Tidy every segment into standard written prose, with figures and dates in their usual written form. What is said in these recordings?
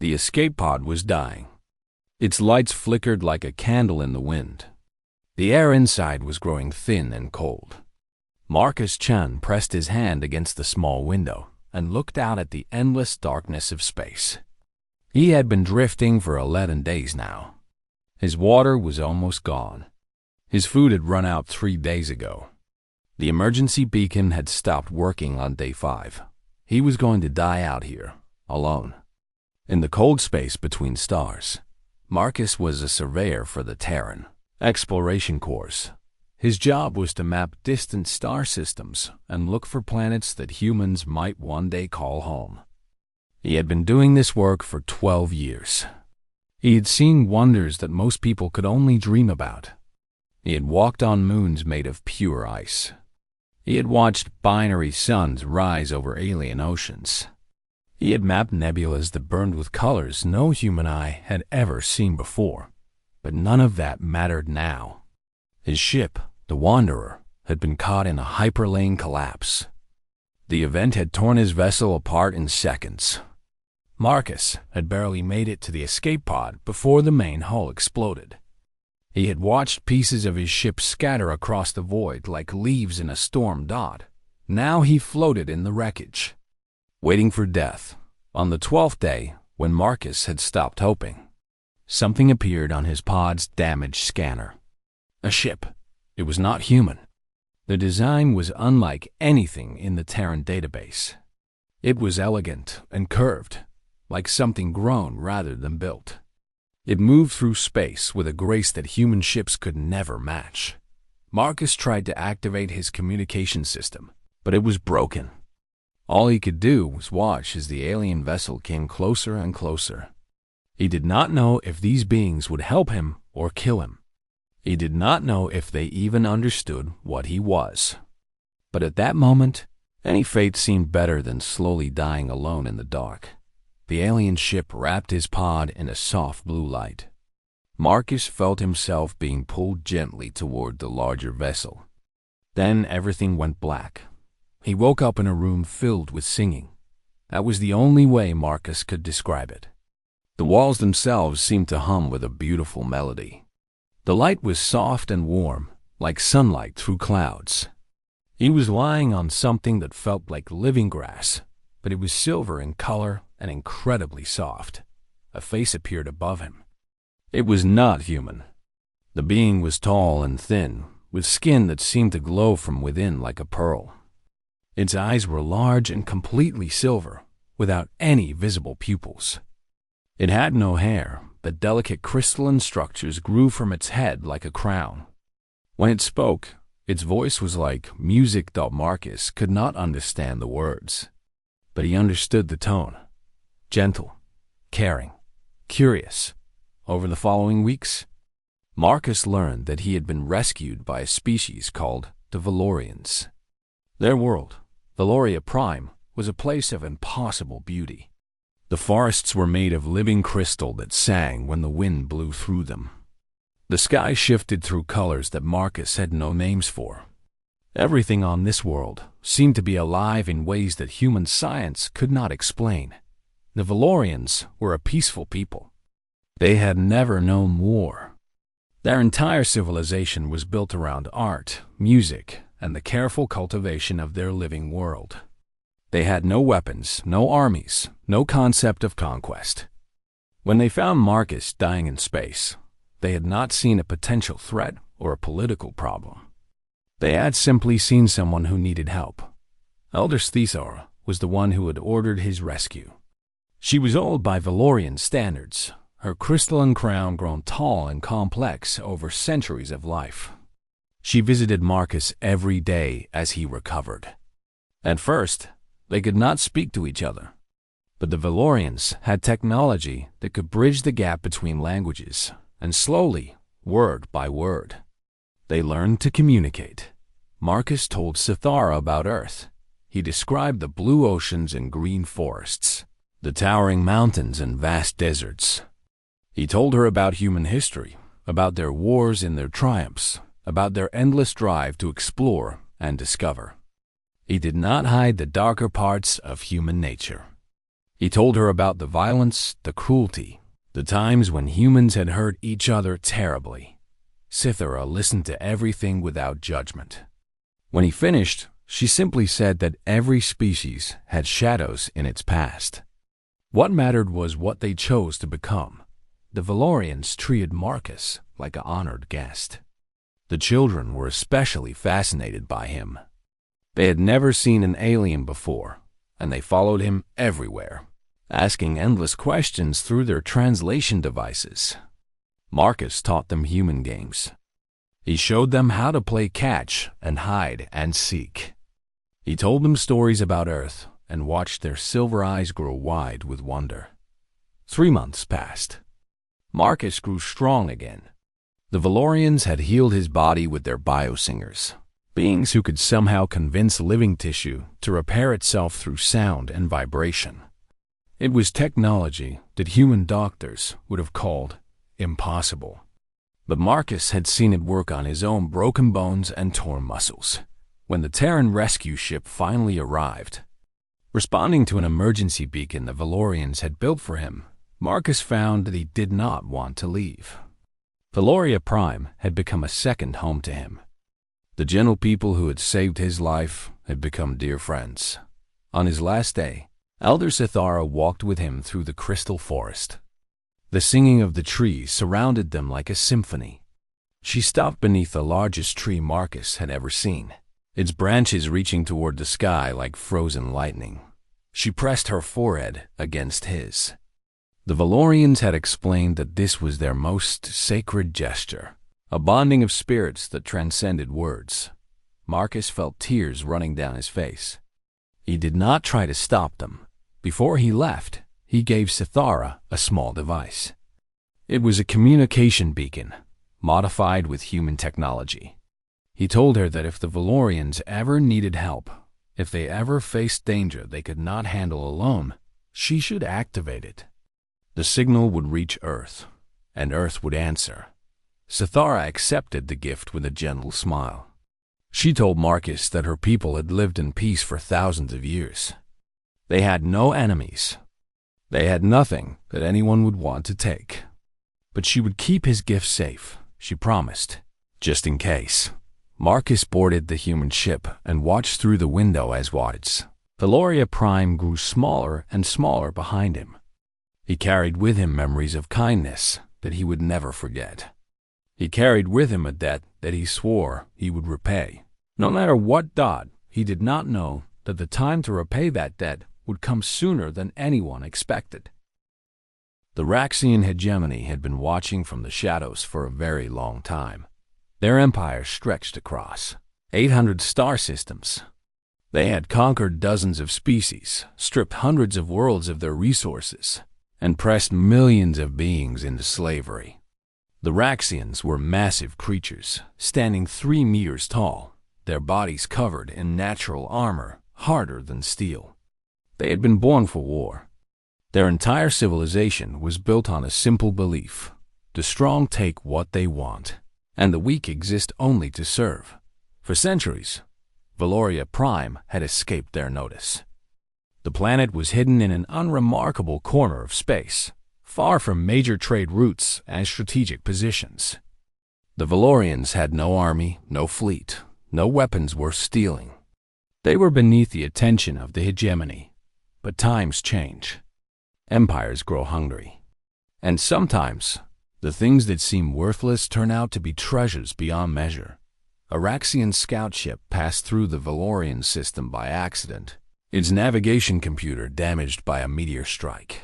The escape pod was dying. Its lights flickered like a candle in the wind. The air inside was growing thin and cold. Marcus Chan pressed his hand against the small window and looked out at the endless darkness of space. He had been drifting for 11 days now. His water was almost gone. His food had run out 3 days ago. The emergency beacon had stopped working on day 5. He was going to die out here, alone. In the cold space between stars, Marcus was a surveyor for the Terran Exploration Corps. His job was to map distant star systems and look for planets that humans might one day call home. He had been doing this work for 12 years. He had seen wonders that most people could only dream about. He had walked on moons made of pure ice. He had watched binary suns rise over alien oceans. He had mapped nebulas that burned with colors no human eye had ever seen before. But none of that mattered now. His ship, the Wanderer, had been caught in a hyperlane collapse. The event had torn his vessel apart in seconds. Marcus had barely made it to the escape pod before the main hull exploded. He had watched pieces of his ship scatter across the void like leaves in a storm dot. Now he floated in the wreckage, waiting for death. On the 12th day, when Marcus had stopped hoping, something appeared on his pod's damaged scanner. A ship. It was not human. The design was unlike anything in the Terran database. It was elegant and curved, like something grown rather than built. It moved through space with a grace that human ships could never match. Marcus tried to activate his communication system, but it was broken. All he could do was watch as the alien vessel came closer and closer. He did not know if these beings would help him or kill him. He did not know if they even understood what he was. But at that moment, any fate seemed better than slowly dying alone in the dark. The alien ship wrapped his pod in a soft blue light. Marcus felt himself being pulled gently toward the larger vessel. Then everything went black. He woke up in a room filled with singing. That was the only way Marcus could describe it. The walls themselves seemed to hum with a beautiful melody. The light was soft and warm, like sunlight through clouds. He was lying on something that felt like living grass, but it was silver in color and incredibly soft. A face appeared above him. It was not human. The being was tall and thin, with skin that seemed to glow from within like a pearl. Its eyes were large and completely silver, without any visible pupils. It had no hair, but delicate crystalline structures grew from its head like a crown. When it spoke, its voice was like music that Marcus could not understand the words. But he understood the tone. Gentle, caring, curious. Over the following weeks, Marcus learned that he had been rescued by a species called the Valorians. Their world, Valoria Prime, was a place of impossible beauty. The forests were made of living crystal that sang when the wind blew through them. The sky shifted through colors that Marcus had no names for. Everything on this world seemed to be alive in ways that human science could not explain. The Valorians were a peaceful people. They had never known war. Their entire civilization was built around art, music, and the careful cultivation of their living world. They had no weapons, no armies, no concept of conquest. When they found Marcus dying in space, they had not seen a potential threat or a political problem. They had simply seen someone who needed help. Elder Thesar was the one who had ordered his rescue. She was old by Valorian standards, her crystalline crown grown tall and complex over centuries of life. She visited Marcus every day as he recovered. At first, they could not speak to each other, but the Valorians had technology that could bridge the gap between languages, and slowly, word by word, they learned to communicate. Marcus told Sithara about Earth. He described the blue oceans and green forests, the towering mountains and vast deserts. He told her about human history, about their wars and their triumphs, about their endless drive to explore and discover. He did not hide the darker parts of human nature. He told her about the violence, the cruelty, the times when humans had hurt each other terribly. Cythera listened to everything without judgment. When he finished, she simply said that every species had shadows in its past. What mattered was what they chose to become. The Valorians treated Marcus like an honored guest. The children were especially fascinated by him. They had never seen an alien before, and they followed him everywhere, asking endless questions through their translation devices. Marcus taught them human games. He showed them how to play catch and hide and seek. He told them stories about Earth and watched their silver eyes grow wide with wonder. 3 months passed. Marcus grew strong again. The Valorians had healed his body with their biosingers, beings who could somehow convince living tissue to repair itself through sound and vibration. It was technology that human doctors would have called impossible. But Marcus had seen it work on his own broken bones and torn muscles. When the Terran rescue ship finally arrived, responding to an emergency beacon the Valorians had built for him, Marcus found that he did not want to leave. Valoria Prime had become a second home to him. The gentle people who had saved his life had become dear friends. On his last day, Elder Cythera walked with him through the crystal forest. The singing of the trees surrounded them like a symphony. She stopped beneath the largest tree Marcus had ever seen, its branches reaching toward the sky like frozen lightning. She pressed her forehead against his. The Valorians had explained that this was their most sacred gesture, a bonding of spirits that transcended words. Marcus felt tears running down his face. He did not try to stop them. Before he left, he gave Cythera a small device. It was a communication beacon, modified with human technology. He told her that if the Valorians ever needed help, if they ever faced danger they could not handle alone, she should activate it. The signal would reach Earth, and Earth would answer. Cythera accepted the gift with a gentle smile. She told Marcus that her people had lived in peace for thousands of years. They had no enemies. They had nothing that anyone would want to take. But she would keep his gift safe, she promised, just in case. Marcus boarded the human ship and watched through the window as Valoria Prime grew smaller and smaller behind him. He carried with him memories of kindness that he would never forget. He carried with him a debt that he swore he would repay. No matter what dot, he did not know that the time to repay that debt would come sooner than anyone expected. The Raxian hegemony had been watching from the shadows for a very long time. Their empire stretched across 800 star systems. They had conquered dozens of species, stripped hundreds of worlds of their resources, and pressed millions of beings into slavery. The Raxians were massive creatures, standing 3 meters tall, their bodies covered in natural armor, harder than steel. They had been born for war. Their entire civilization was built on a simple belief: the strong take what they want, and the weak exist only to serve. For centuries, Valoria Prime had escaped their notice. The planet was hidden in an unremarkable corner of space, far from major trade routes and strategic positions. The Valorians had no army, no fleet, no weapons worth stealing. They were beneath the attention of the hegemony. But times change. Empires grow hungry. And sometimes, the things that seem worthless turn out to be treasures beyond measure. A Raxian scout ship passed through the Valorian system by accident, its navigation computer damaged by a meteor strike.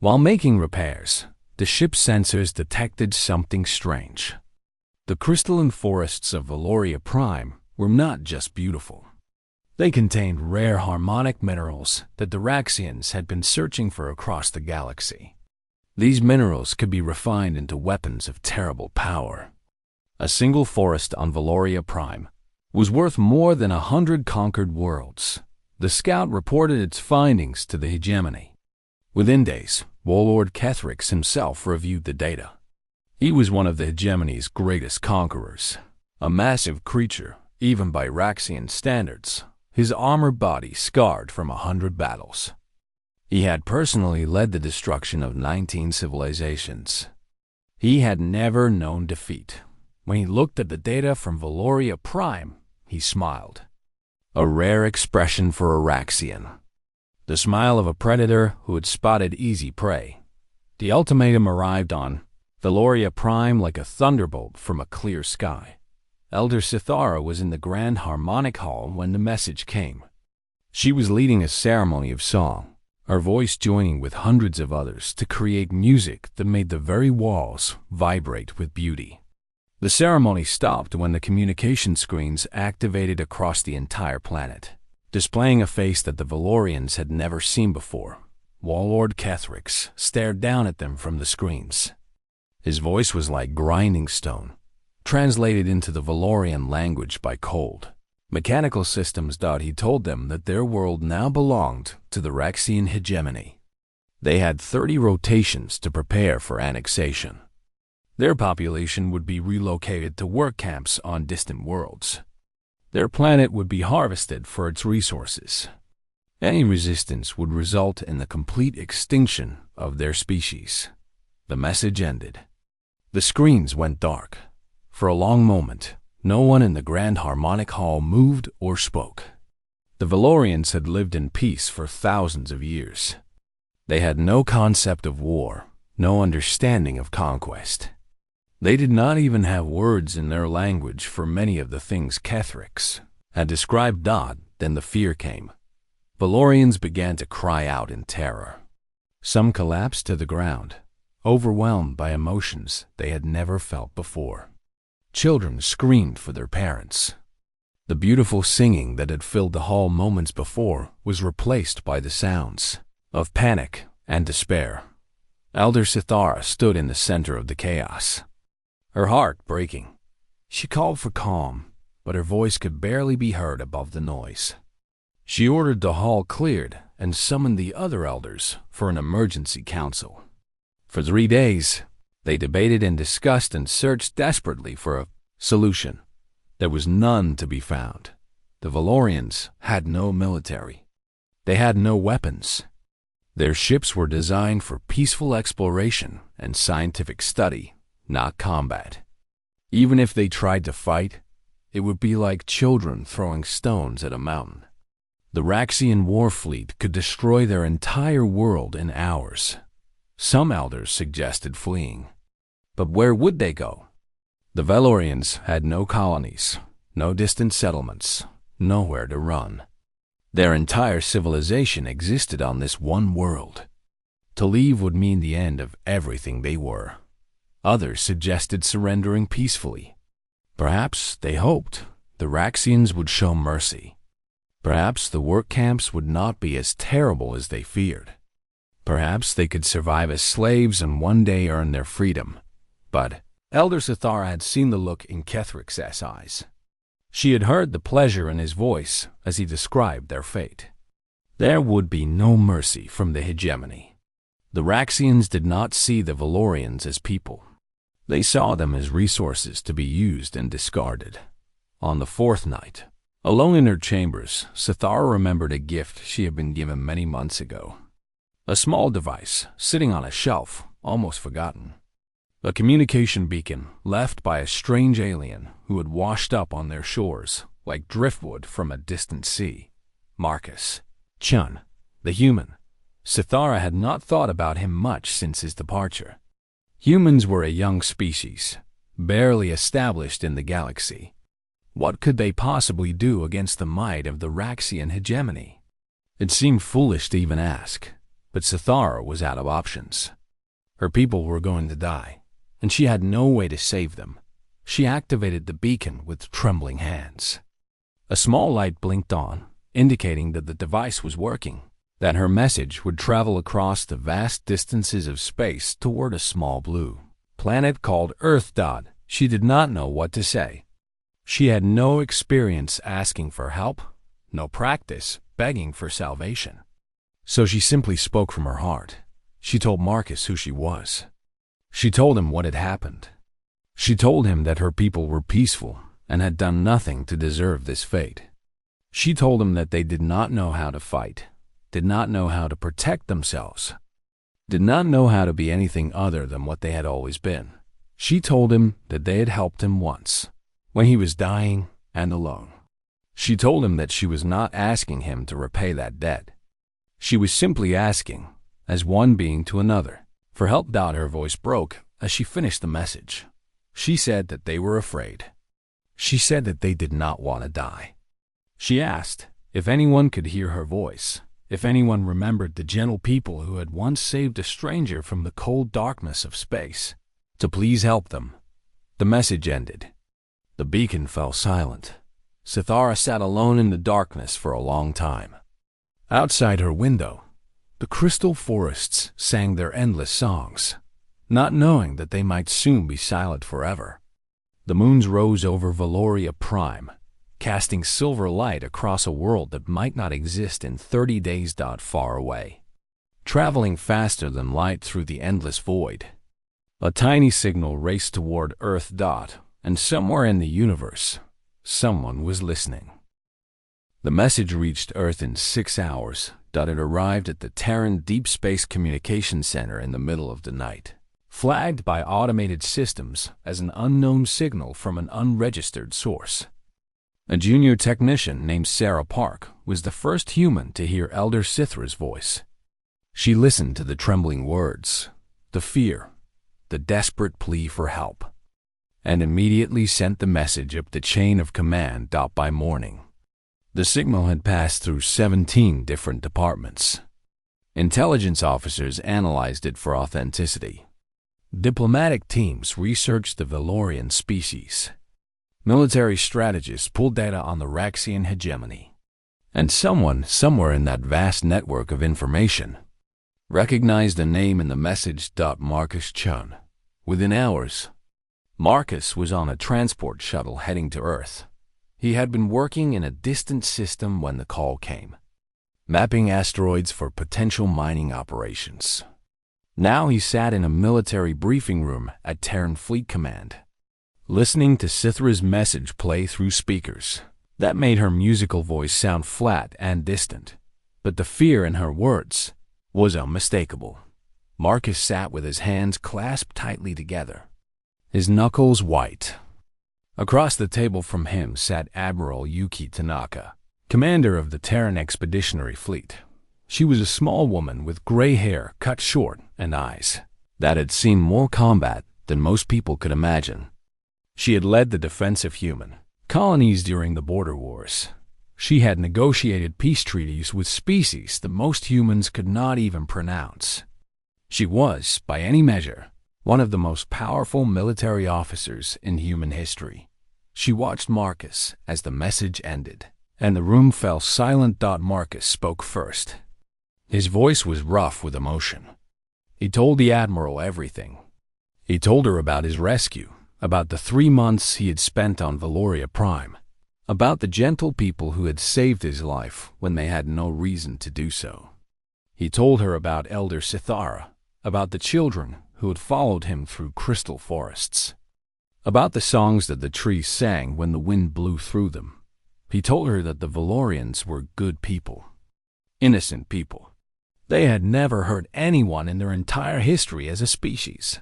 While making repairs, the ship's sensors detected something strange. The crystalline forests of Valoria Prime were not just beautiful. They contained rare harmonic minerals that the Raxians had been searching for across the galaxy. These minerals could be refined into weapons of terrible power. A single forest on Valoria Prime was worth more than 100 conquered worlds. The scout reported its findings to the hegemony. Within days, Warlord Kethrix himself reviewed the data. He was one of the hegemony's greatest conquerors, a massive creature, even by Raxian standards, his armored body scarred from 100 battles. He had personally led the destruction of 19 civilizations. He had never known defeat. When he looked at the data from Valoria Prime, he smiled. A rare expression for a Raxian. The smile of a predator who had spotted easy prey. The ultimatum arrived on Valoria Prime like a thunderbolt from a clear sky. Elder Sithara was in the Grand Harmonic Hall when the message came. She was leading a ceremony of song, her voice joining with hundreds of others to create music that made the very walls vibrate with beauty. The ceremony stopped when the communication screens activated across the entire planet, displaying a face that the Valorians had never seen before. Warlord Kethrix stared down at them from the screens. His voice was like grinding stone, translated into the Valorian language by cold, mechanical systems. He told them that their world now belonged to the Raxian hegemony. They had 30 rotations to prepare for annexation. Their population would be relocated to work camps on distant worlds. Their planet would be harvested for its resources. Any resistance would result in the complete extinction of their species. The message ended. The screens went dark. For a long moment, no one in the Grand Harmonic Hall moved or spoke. The Valorians had lived in peace for thousands of years. They had no concept of war, no understanding of conquest. They did not even have words in their language for many of the things Kethrix had described. Then the fear came. Valorians began to cry out in terror. Some collapsed to the ground, overwhelmed by emotions they had never felt before. Children screamed for their parents. The beautiful singing that had filled the hall moments before was replaced by the sounds of panic and despair. Elder Sithara stood in the center of the chaos, her heart breaking. She called for calm, but her voice could barely be heard above the noise. She ordered the hall cleared and summoned the other elders for an emergency council. For 3 days, they debated and discussed and searched desperately for a solution. There was none to be found. The Valorians had no military. They had no weapons. Their ships were designed for peaceful exploration and scientific study, not combat. Even if they tried to fight, it would be like children throwing stones at a mountain. The Raxian war fleet could destroy their entire world in hours. Some elders suggested fleeing. But where would they go? The Valorians had no colonies, no distant settlements, nowhere to run. Their entire civilization existed on this one world. To leave would mean the end of everything they were. Others suggested surrendering peacefully. Perhaps they hoped the Raxians would show mercy. Perhaps the work camps would not be as terrible as they feared. Perhaps they could survive as slaves and one day earn their freedom. But Elder Sithara had seen the look in Kethrix's eyes. She had heard the pleasure in his voice as he described their fate. There would be no mercy from the hegemony. The Raxians did not see the Valorians as people. They saw them as resources to be used and discarded. On the 4th night, alone in her chambers, Sithara remembered a gift she had been given many months ago. A small device sitting on a shelf, almost forgotten. A communication beacon left by a strange alien who had washed up on their shores like driftwood from a distant sea. Marcus Chun, the human. Sithara had not thought about him much since his departure. Humans were a young species, barely established in the galaxy. What could they possibly do against the might of the Raxian hegemony? It seemed foolish to even ask, but Sithara was out of options. Her people were going to die, and she had no way to save them. She activated the beacon with trembling hands. A small light blinked on, indicating that the device was working, that her message would travel across the vast distances of space toward a small blue planet called Earth. She did not know what to say. She had no experience asking for help, no practice begging for salvation. So she simply spoke from her heart. She told Marcus who she was. She told him what had happened. She told him that her people were peaceful and had done nothing to deserve this fate. She told him that they did not know how to fight. did not know how to protect themselves, did not know how to be anything other than what they had always been. She told him that they had helped him once, when he was dying and alone. She told him that she was not asking him to repay that debt. She was simply asking, as one being to another, for help. Her voice broke as she finished the message. She said that they were afraid. She said that they did not want to die. She asked if anyone could hear her voice, if anyone remembered the gentle people who had once saved a stranger from the cold darkness of space, to please help them. The message ended. The beacon fell silent. Sithara sat alone in the darkness for a long time. Outside her window, the crystal forests sang their endless songs, not knowing that they might soon be silent forever. The moons rose over Valoria Prime, casting silver light across a world that might not exist in 30 days. Far away, traveling faster than light through the endless void, a tiny signal raced toward Earth. And somewhere in the universe, someone was listening. The message reached Earth in 6 hours. It arrived at the Terran Deep Space Communications Center in the middle of the night, flagged by automated systems as an unknown signal from an unregistered source. A junior technician named Sarah Park was the first human to hear Elder Sithra's voice. She listened to the trembling words, the fear, the desperate plea for help, and immediately sent the message up the chain of command. By morning, the signal had passed through 17 different departments. Intelligence officers analyzed it for authenticity. Diplomatic teams researched the Valorian species. Military strategists pulled data on the Raxian hegemony. And someone, somewhere in that vast network of information, recognized a name in the message. Marcus Chun. Within hours, Marcus was on a transport shuttle heading to Earth. He had been working in a distant system when the call came, mapping asteroids for potential mining operations. Now he sat in a military briefing room at Terran Fleet Command, listening to Sithra's message play through speakers. That made her musical voice sound flat and distant, but the fear in her words was unmistakable. Marcus sat with his hands clasped tightly together, his knuckles white. Across the table from him sat Admiral Yuki Tanaka, commander of the Terran Expeditionary Fleet. She was a small woman with gray hair cut short and eyes that had seen more combat than most people could imagine. She had led the defense of human colonies during the border wars. She had negotiated peace treaties with species that most humans could not even pronounce. She was, by any measure, one of the most powerful military officers in human history. She watched Marcus as the message ended, and the room fell silent. Marcus spoke first. His voice was rough with emotion. He told the Admiral everything. He told her about his rescue, about the 3 months he had spent on Valoria Prime, about the gentle people who had saved his life when they had no reason to do so. He told her about Elder Sithara, about the children who had followed him through crystal forests, about the songs that the trees sang when the wind blew through them. He told her that the Valorians were good people, innocent people. They had never hurt anyone in their entire history as a species.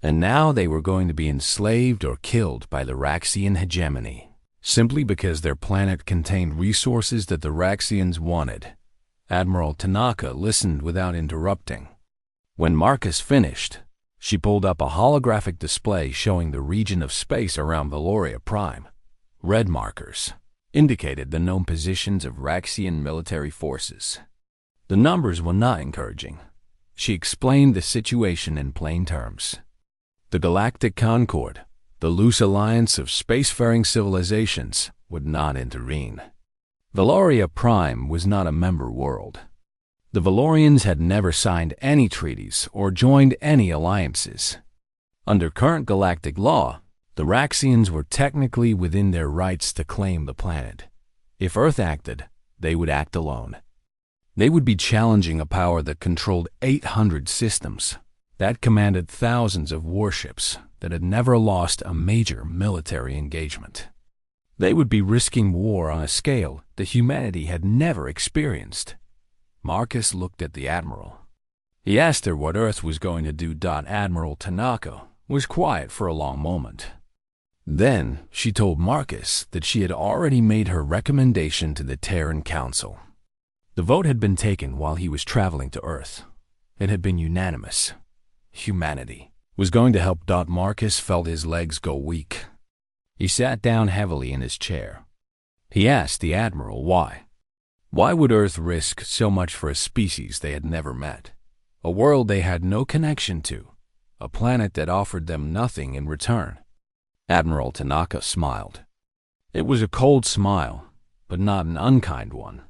And now they were going to be enslaved or killed by the Raxian hegemony, simply because their planet contained resources that the Raxians wanted. Admiral Tanaka listened without interrupting. When Marcus finished, she pulled up a holographic display showing the region of space around Valoria Prime. Red markers indicated the known positions of Raxian military forces. The numbers were not encouraging. She explained the situation in plain terms. The Galactic Concord, the loose alliance of spacefaring civilizations, would not intervene. Valoria Prime was not a member world. The Valorians had never signed any treaties or joined any alliances. Under current galactic law, the Raxians were technically within their rights to claim the planet. If Earth acted, they would act alone. They would be challenging a power that controlled 800 systems, that commanded thousands of warships, that had never lost a major military engagement. They would be risking war on a scale that humanity had never experienced. Marcus looked at the Admiral. He asked her what Earth was going to do. Admiral Tanaka was quiet for a long moment. Then she told Marcus that she had already made her recommendation to the Terran Council. The vote had been taken while he was traveling to Earth. It had been unanimous. Humanity was going to help. Marcus felt his legs go weak. He sat down heavily in his chair. He asked the Admiral why. Why would Earth risk so much for a species they had never met? A world they had no connection to. A planet that offered them nothing in return. Admiral Tanaka smiled. It was a cold smile, but not an unkind one.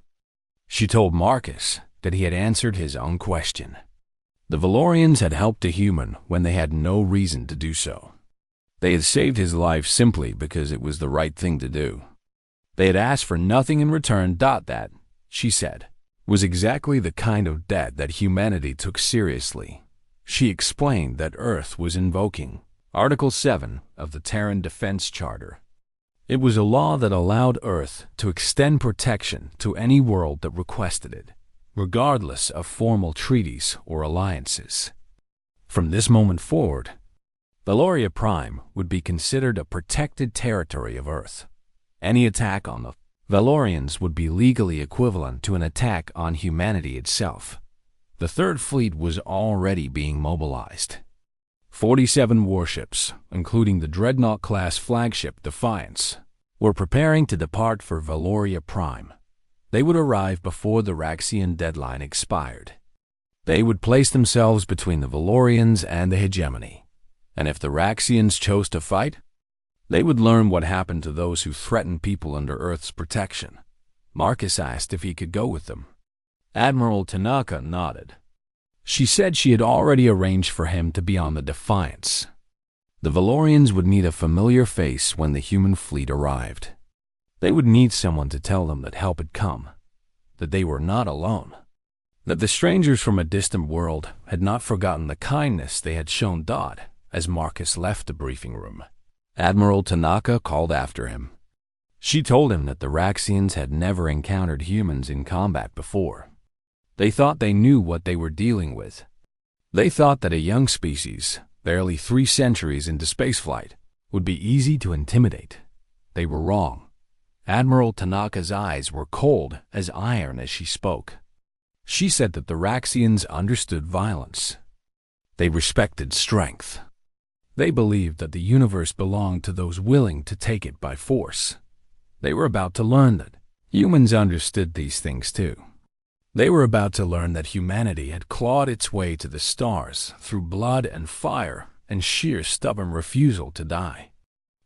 She told Marcus that he had answered his own question. The Valorians had helped a human when they had no reason to do so. They had saved his life simply because it was the right thing to do. They had asked for nothing in return. That, she said, was exactly the kind of debt that humanity took seriously. She explained that Earth was invoking Article 7 of the Terran Defense Charter. It was a law that allowed Earth to extend protection to any world that requested it, regardless of formal treaties or alliances. From this moment forward, Valoria Prime would be considered a protected territory of Earth. Any attack on the Valorians would be legally equivalent to an attack on humanity itself. The Third Fleet was already being mobilized. 47 warships, including the Dreadnought-class flagship Defiance, were preparing to depart for Valoria Prime. They would arrive before the Raxian deadline expired. They would place themselves between the Valorians and the hegemony, and if the Raxians chose to fight, they would learn what happened to those who threatened people under Earth's protection. Marcus asked if he could go with them. Admiral Tanaka nodded. She said she had already arranged for him to be on the Defiance. The Valorians would need a familiar face when the human fleet arrived. They would need someone to tell them that help had come, that they were not alone, that the strangers from a distant world had not forgotten the kindness they had shown. As Marcus left the briefing room, Admiral Tanaka called after him. She told him that the Raxians had never encountered humans in combat before. They thought they knew what they were dealing with. They thought that a young species, barely 3 centuries into spaceflight, would be easy to intimidate. They were wrong. Admiral Tanaka's eyes were cold as iron as she spoke. She said that the Raxians understood violence. They respected strength. They believed that the universe belonged to those willing to take it by force. They were about to learn that humans understood these things too. They were about to learn that humanity had clawed its way to the stars through blood and fire and sheer stubborn refusal to die.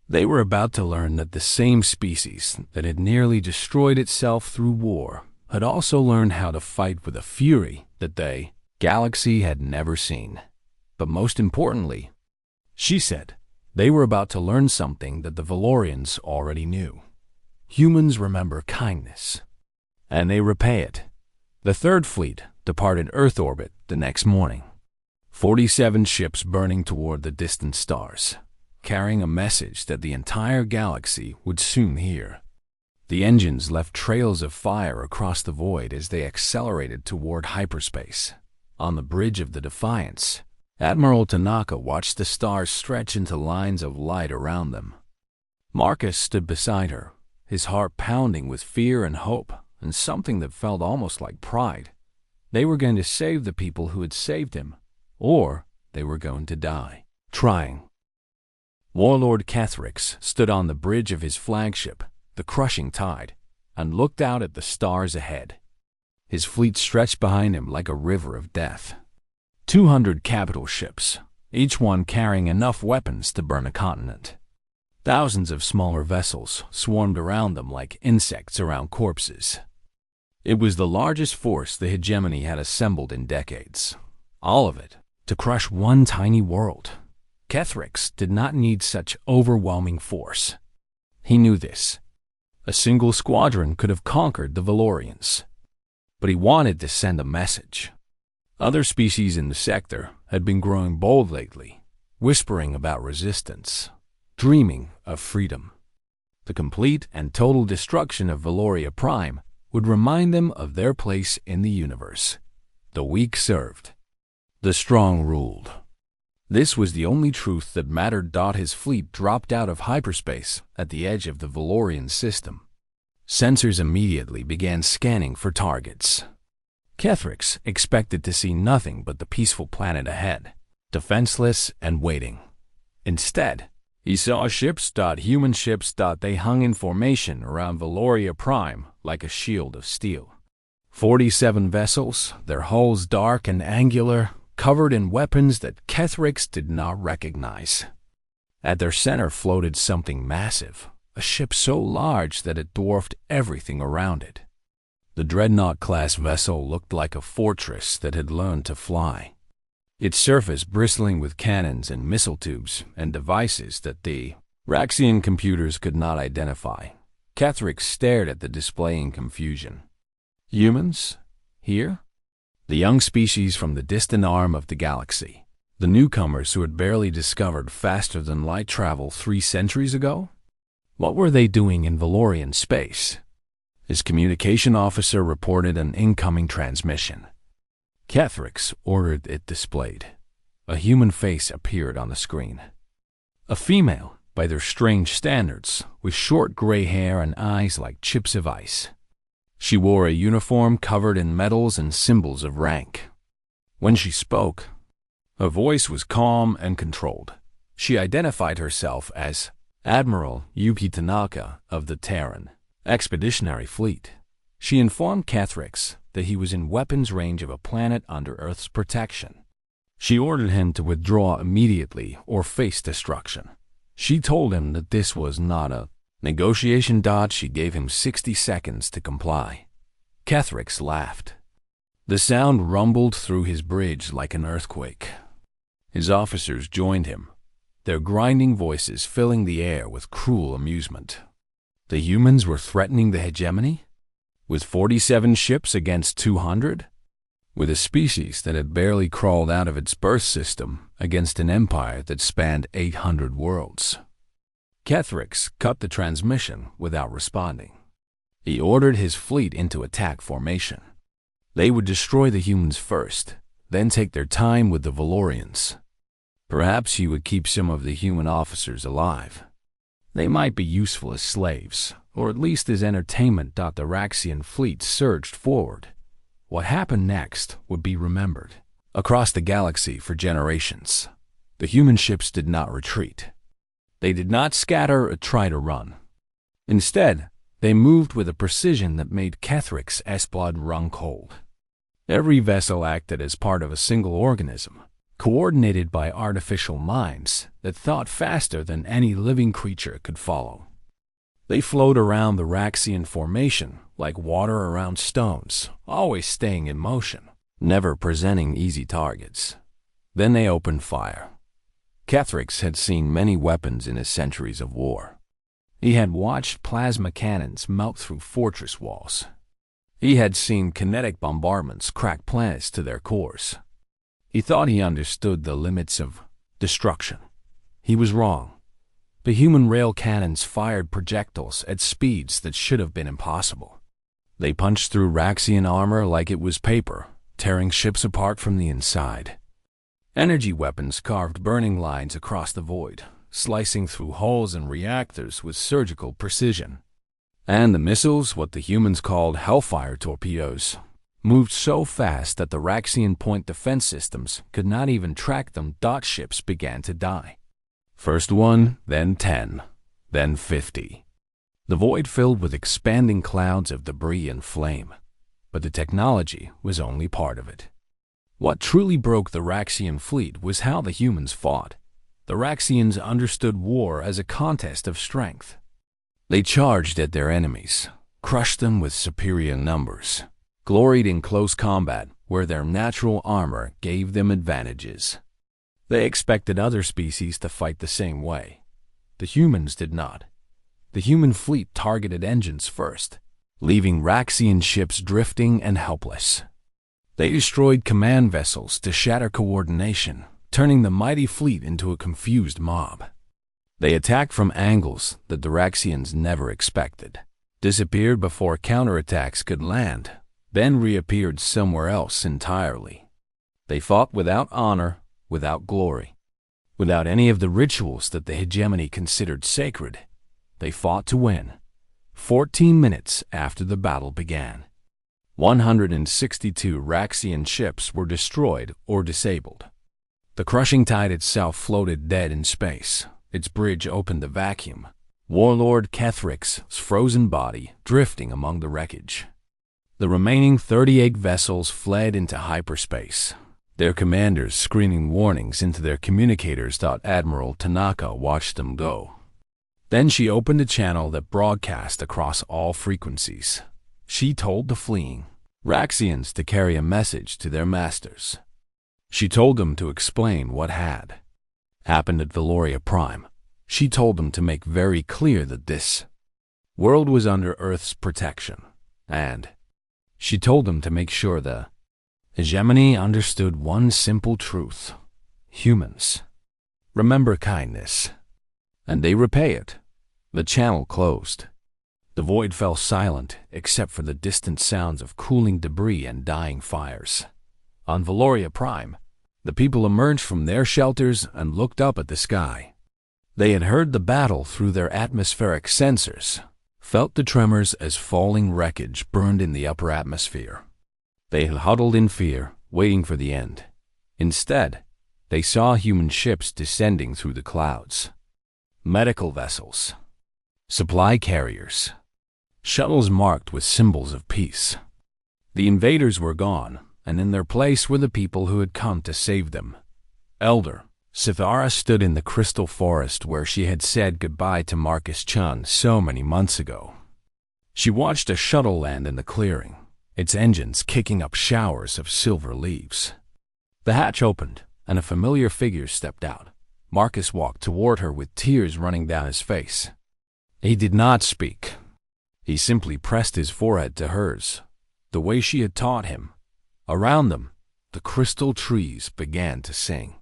They were about to learn that the same species that had nearly destroyed itself through war had also learned how to fight with a fury that they, Galaxy, had never seen. But most importantly, she said, they were about to learn something that the Valorians already knew. Humans remember kindness, and they repay it. The Third Fleet departed Earth orbit the next morning. 47 ships burning toward the distant stars, carrying a message that the entire galaxy would soon hear. The engines left trails of fire across the void as they accelerated toward hyperspace. On the bridge of the Defiance, Admiral Tanaka watched the stars stretch into lines of light around them. Marcus stood beside her, his heart pounding with fear and hope, and something that felt almost like pride. They were going to save the people who had saved him, or they were going to die trying. Warlord Kethrix stood on the bridge of his flagship, the Crushing Tide, and looked out at the stars ahead. His fleet stretched behind him like a river of death. 200 capital ships, each one carrying enough weapons to burn a continent. Thousands of smaller vessels swarmed around them like insects around corpses. It was the largest force the hegemony had assembled in decades. All of it to crush one tiny world. Kethrix did not need such overwhelming force. He knew this. A single squadron could have conquered the Valorians. But he wanted to send a message. Other species in the sector had been growing bold lately, whispering about resistance, dreaming of freedom. The complete and total destruction of Valoria Prime would remind them of their place in the universe. The weak served. The strong ruled. This was the only truth that mattered. His fleet dropped out of hyperspace at the edge of the Valorian system. Sensors immediately began scanning for targets. Kethrix expected to see nothing but the peaceful planet ahead, defenseless and waiting. Instead, he saw ships. Human ships. They hung in formation around Valoria Prime like a shield of steel. 47 vessels, their hulls dark and angular, covered in weapons that Kethrix did not recognize. At their center floated something massive, a ship so large that it dwarfed everything around it. The Dreadnought-class vessel looked like a fortress that had learned to fly, its surface bristling with cannons and missile tubes and devices that the Raxian computers could not identify. Kethrix stared at the display in confusion. Humans? Here? The young species from the distant arm of the galaxy. The newcomers who had barely discovered faster-than-light travel 3 centuries ago? What were they doing in Valorian space? His communication officer reported an incoming transmission. Kethrix ordered it displayed. A human face appeared on the screen. A female, by their strange standards, with short gray hair and eyes like chips of ice. She wore a uniform covered in medals and symbols of rank. When she spoke, her voice was calm and controlled. She identified herself as Admiral Yuki Tanaka of the Terran Expeditionary Fleet. She informed Kethrix that he was in weapons range of a planet under Earth's protection. She ordered him to withdraw immediately or face destruction. She told him that this was not a negotiation. She gave him 60 seconds to comply. Kethrix laughed. The sound rumbled through his bridge like an earthquake. His officers joined him, their grinding voices filling the air with cruel amusement. The humans were threatening the hegemony? With 47 ships against 200? With a species that had barely crawled out of its birth system against an empire that spanned 800 worlds. Kethrix cut the transmission without responding. He ordered his fleet into attack formation. They would destroy the humans first, then take their time with the Valorians. Perhaps he would keep some of the human officers alive. They might be useful as slaves, or at least as entertainment. The Raxian fleet surged forward. What happened next would be remembered across the galaxy for generations. The human ships did not retreat. They did not scatter or try to run. Instead, they moved with a precision that made Kethrix's blood run cold. Every vessel acted as part of a single organism, coordinated by artificial minds that thought faster than any living creature could follow. They flowed around the Raxian formation like water around stones, always staying in motion, never presenting easy targets. Then they opened fire. Kethrix had seen many weapons in his centuries of war. He had watched plasma cannons melt through fortress walls. He had seen kinetic bombardments crack planets to their cores. He thought he understood the limits of destruction. He was wrong. The human rail cannons fired projectiles at speeds that should have been impossible. They punched through Raxian armor like it was paper, tearing ships apart from the inside. Energy weapons carved burning lines across the void, slicing through hulls and reactors with surgical precision. And the missiles, what the humans called Hellfire torpedoes, moved so fast that the Raxian point defense systems could not even track them. Ships began to die. First 1, then 10, then 50. The void filled with expanding clouds of debris and flame. But the technology was only part of it. What truly broke the Raxian fleet was how the humans fought. The Raxians understood war as a contest of strength. They charged at their enemies, crushed them with superior numbers, gloried in close combat where their natural armor gave them advantages. They expected other species to fight the same way. The humans did not. The human fleet targeted engines first, leaving Raxian ships drifting and helpless. They destroyed command vessels to shatter coordination, turning the mighty fleet into a confused mob. They attacked from angles that the Raxians never expected, disappeared before counterattacks could land, then reappeared somewhere else entirely. They fought without honor, without glory, without any of the rituals that the hegemony considered sacred. They fought to win. 14 minutes after the battle began, 162 Raxian ships were destroyed or disabled. The crushing tide itself floated dead in space. Its bridge opened the vacuum. Warlord Kethric's frozen body drifting among the wreckage. The remaining 38 vessels fled into hyperspace, their commanders screaming warnings into their communicators. Admiral Tanaka watched them go. Then she opened a channel that broadcast across all frequencies. She told the fleeing Raxians to carry a message to their masters. She told them to explain what had happened at Valoria Prime. She told them to make very clear that this world was under Earth's protection, and she told them to make sure the hegemony understood one simple truth: humans remember kindness, and they repay it. The channel closed. The void fell silent except for the distant sounds of cooling debris and dying fires. On Valoria Prime, the people emerged from their shelters and looked up at the sky. They had heard the battle through their atmospheric sensors, felt the tremors as falling wreckage burned in the upper atmosphere. They had huddled in fear, waiting for the end. Instead, they saw human ships descending through the clouds. Medical vessels, supply carriers, shuttles marked with symbols of peace. The invaders were gone, and in their place were the people who had come to save them. Elder Sithara stood in the crystal forest where she had said goodbye to Marcus Chun so many months ago. She watched a shuttle land in the clearing, its engines kicking up showers of silver leaves. The hatch opened, and a familiar figure stepped out. Marcus walked toward her with tears running down his face. He did not speak. He simply pressed his forehead to hers, the way she had taught him. Around them, the crystal trees began to sing.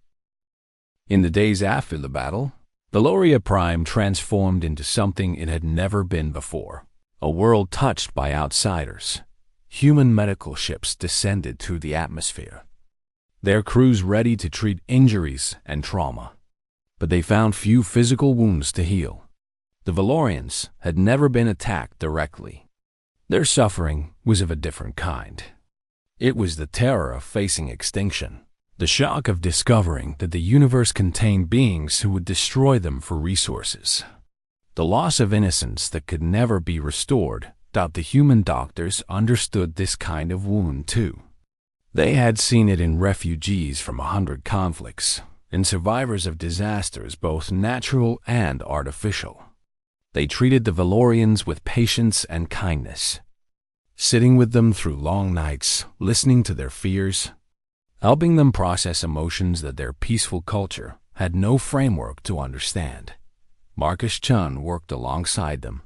In the days after the battle, Valoria Prime transformed into something it had never been before, a world touched by outsiders. Human medical ships descended through the atmosphere, their crews ready to treat injuries and trauma. But they found few physical wounds to heal. The Valorians had never been attacked directly. Their suffering was of a different kind. It was the terror of facing extinction, the shock of discovering that the universe contained beings who would destroy them for resources, the loss of innocence that could never be restored. The human doctors understood this kind of wound too. They had seen it in refugees from 100 conflicts, in survivors of disasters both natural and artificial. They treated the Valorians with patience and kindness, sitting with them through long nights, listening to their fears, helping them process emotions that their peaceful culture had no framework to understand. Marcus Chun worked alongside them.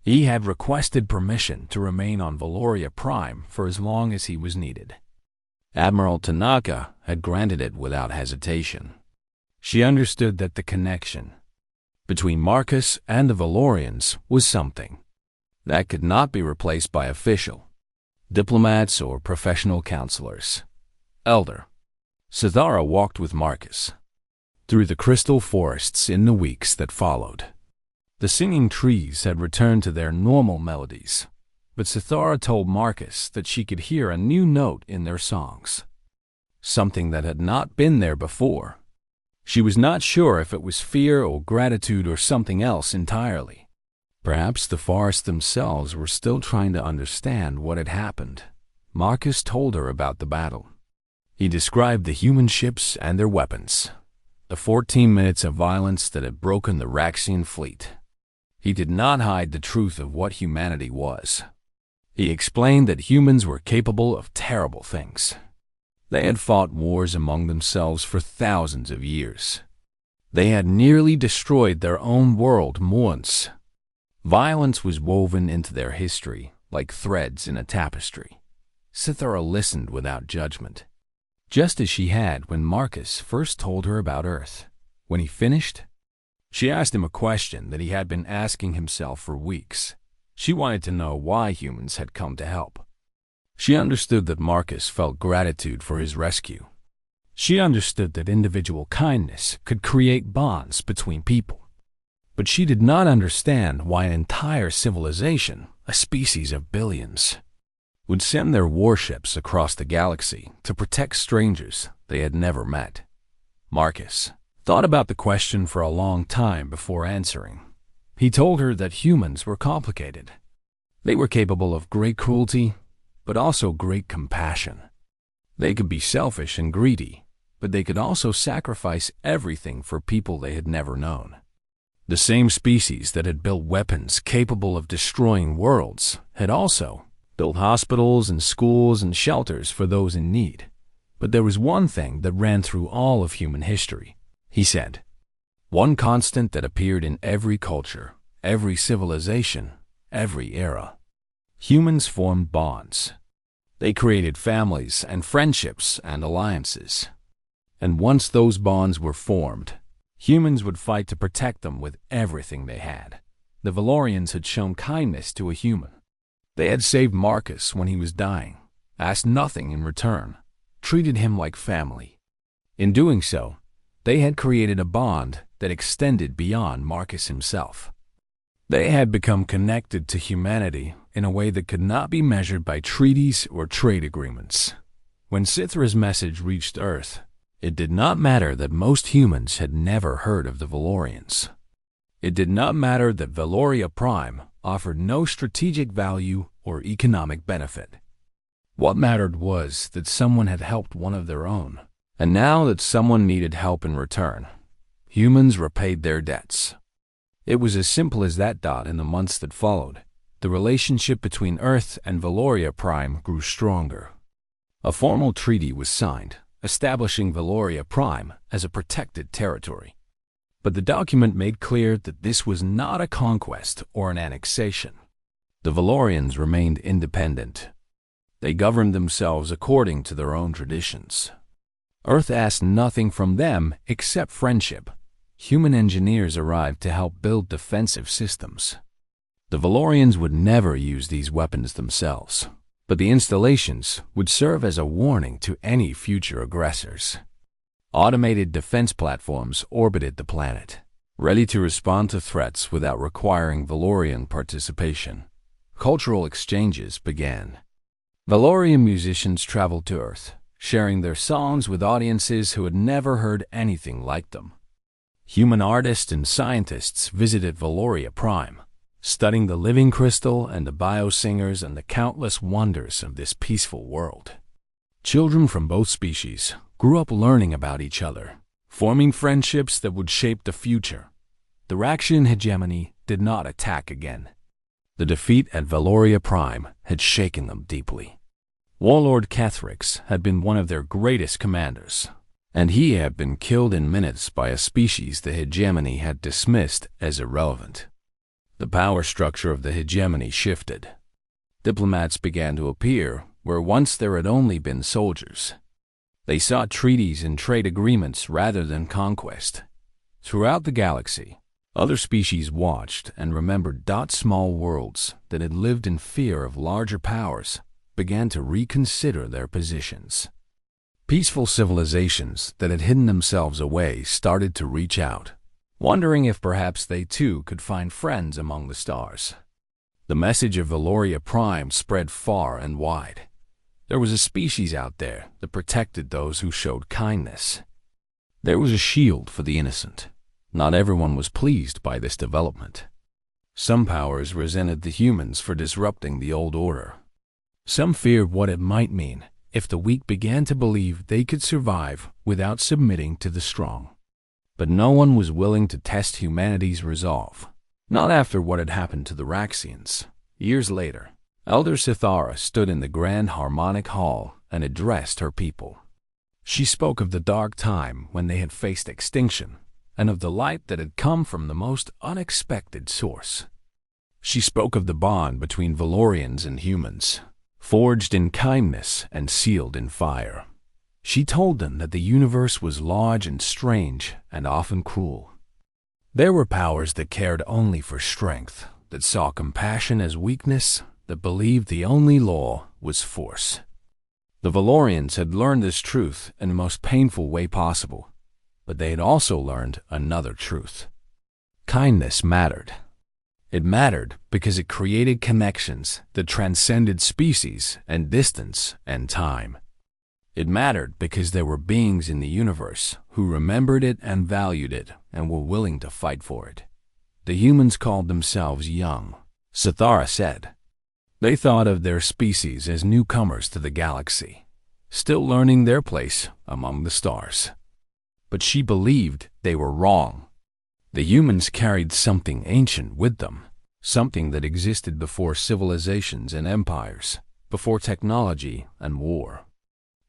He had requested permission to remain on Valoria Prime for as long as he was needed. Admiral Tanaka had granted it without hesitation. She understood that the connection between Marcus and the Valorians was something that could not be replaced by official diplomats or professional counselors. Elder Sithara walked with Marcus through the crystal forests in the weeks that followed. The singing trees had returned to their normal melodies, but Sithara told Marcus that she could hear a new note in their songs, something that had not been there before. She was not sure if it was fear or gratitude or something else entirely. Perhaps the forests themselves were still trying to understand what had happened. Marcus told her about the battle. He described the human ships and their weapons, the 14 minutes of violence that had broken the Raxian fleet. He did not hide the truth of what humanity was. He explained that humans were capable of terrible things. They had fought wars among themselves for thousands of years. They had nearly destroyed their own world once. Violence was woven into their history like threads in a tapestry. Sithara listened without judgment, just as she had when Marcus first told her about Earth. When he finished, she asked him a question that he had been asking himself for weeks. She wanted to know why humans had come to help. She understood that Marcus felt gratitude for his rescue. She understood that individual kindness could create bonds between people. But she did not understand why an entire civilization, a species of billions, would send their warships across the galaxy to protect strangers they had never met. Marcus thought about the question for a long time before answering. He told her that humans were complicated. They were capable of great cruelty, but also great compassion. They could be selfish and greedy, but they could also sacrifice everything for people they had never known. The same species that had built weapons capable of destroying worlds had also built hospitals and schools and shelters for those in need. But there was one thing that ran through all of human history, he said. One constant that appeared in every culture, every civilization, every era. Humans formed bonds. They created families and friendships and alliances. And once those bonds were formed, humans would fight to protect them with everything they had. The Valorians had shown kindness to a human. They had saved Marcus when he was dying, asked nothing in return, treated him like family. In doing so, they had created a bond that extended beyond Marcus himself. They had become connected to humanity in a way that could not be measured by treaties or trade agreements. When Cythera's message reached Earth, it did not matter that most humans had never heard of the Valorians. It did not matter that Valoria Prime offered no strategic value or economic benefit. What mattered was that someone had helped one of their own, and now that someone needed help in return, humans repaid their debts. It was as simple as that. In the months that followed, the relationship between Earth and Valoria Prime grew stronger. A formal treaty was signed, establishing Valoria Prime as a protected territory. But the document made clear that this was not a conquest or an annexation. The Valorians remained independent. They governed themselves according to their own traditions. Earth asked nothing from them except friendship. Human engineers arrived to help build defensive systems. The Valorians would never use these weapons themselves, but the installations would serve as a warning to any future aggressors. Automated defense platforms orbited the planet, ready to respond to threats without requiring Valorian participation. Cultural exchanges began. Valorian musicians traveled to Earth, sharing their songs with audiences who had never heard anything like them. Human artists and scientists visited Valoria Prime, studying the living crystal and the biosingers and the countless wonders of this peaceful world. Children from both species grew up learning about each other, forming friendships that would shape the future. The Raxian hegemony did not attack again. The defeat at Valoria Prime had shaken them deeply. Warlord Cathrix had been one of their greatest commanders, and he had been killed in minutes by a species the hegemony had dismissed as irrelevant. The power structure of the hegemony shifted. Diplomats began to appear where once there had only been soldiers. They sought treaties and trade agreements rather than conquest. Throughout the galaxy, other species watched and remembered. Small worlds that had lived in fear of larger powers began to reconsider their positions. Peaceful civilizations that had hidden themselves away started to reach out, wondering if perhaps they too could find friends among the stars. The message of Valoria Prime spread far and wide. There was a species out there that protected those who showed kindness. There was a shield for the innocent. Not everyone was pleased by this development. Some powers resented the humans for disrupting the old order. Some feared what it might mean if the weak began to believe they could survive without submitting to the strong. But no one was willing to test humanity's resolve. Not after what had happened to the Raxians. Years later, Elder Cythera stood in the Grand Harmonic Hall and addressed her people. She spoke of the dark time when they had faced extinction, and of the light that had come from the most unexpected source. She spoke of the bond between Valorians and humans, forged in kindness and sealed in fire. She told them that the universe was large and strange and often cruel. There were powers that cared only for strength, that saw compassion as weakness, that believed the only law was force. The Valorians had learned this truth in the most painful way possible, but they had also learned another truth. Kindness mattered. It mattered because it created connections that transcended species and distance and time. It mattered because there were beings in the universe who remembered it and valued it and were willing to fight for it. The humans called themselves young, Sathara said. They thought of their species as newcomers to the galaxy, still learning their place among the stars. But she believed they were wrong. The humans carried something ancient with them, something that existed before civilizations and empires, before technology and war.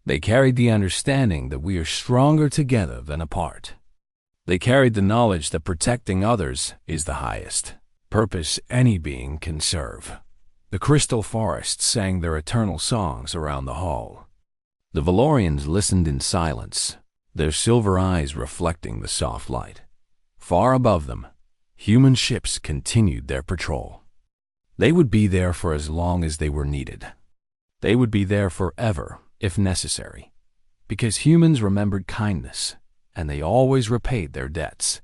They carried the understanding that we are stronger together than apart. They carried the knowledge that protecting others is the highest purpose any being can serve. The crystal forests sang their eternal songs around the hall. The Valorians listened in silence, their silver eyes reflecting the soft light. Far above them, human ships continued their patrol. They would be there for as long as they were needed. They would be there forever, if necessary, because humans remembered kindness, and they always repaid their debts.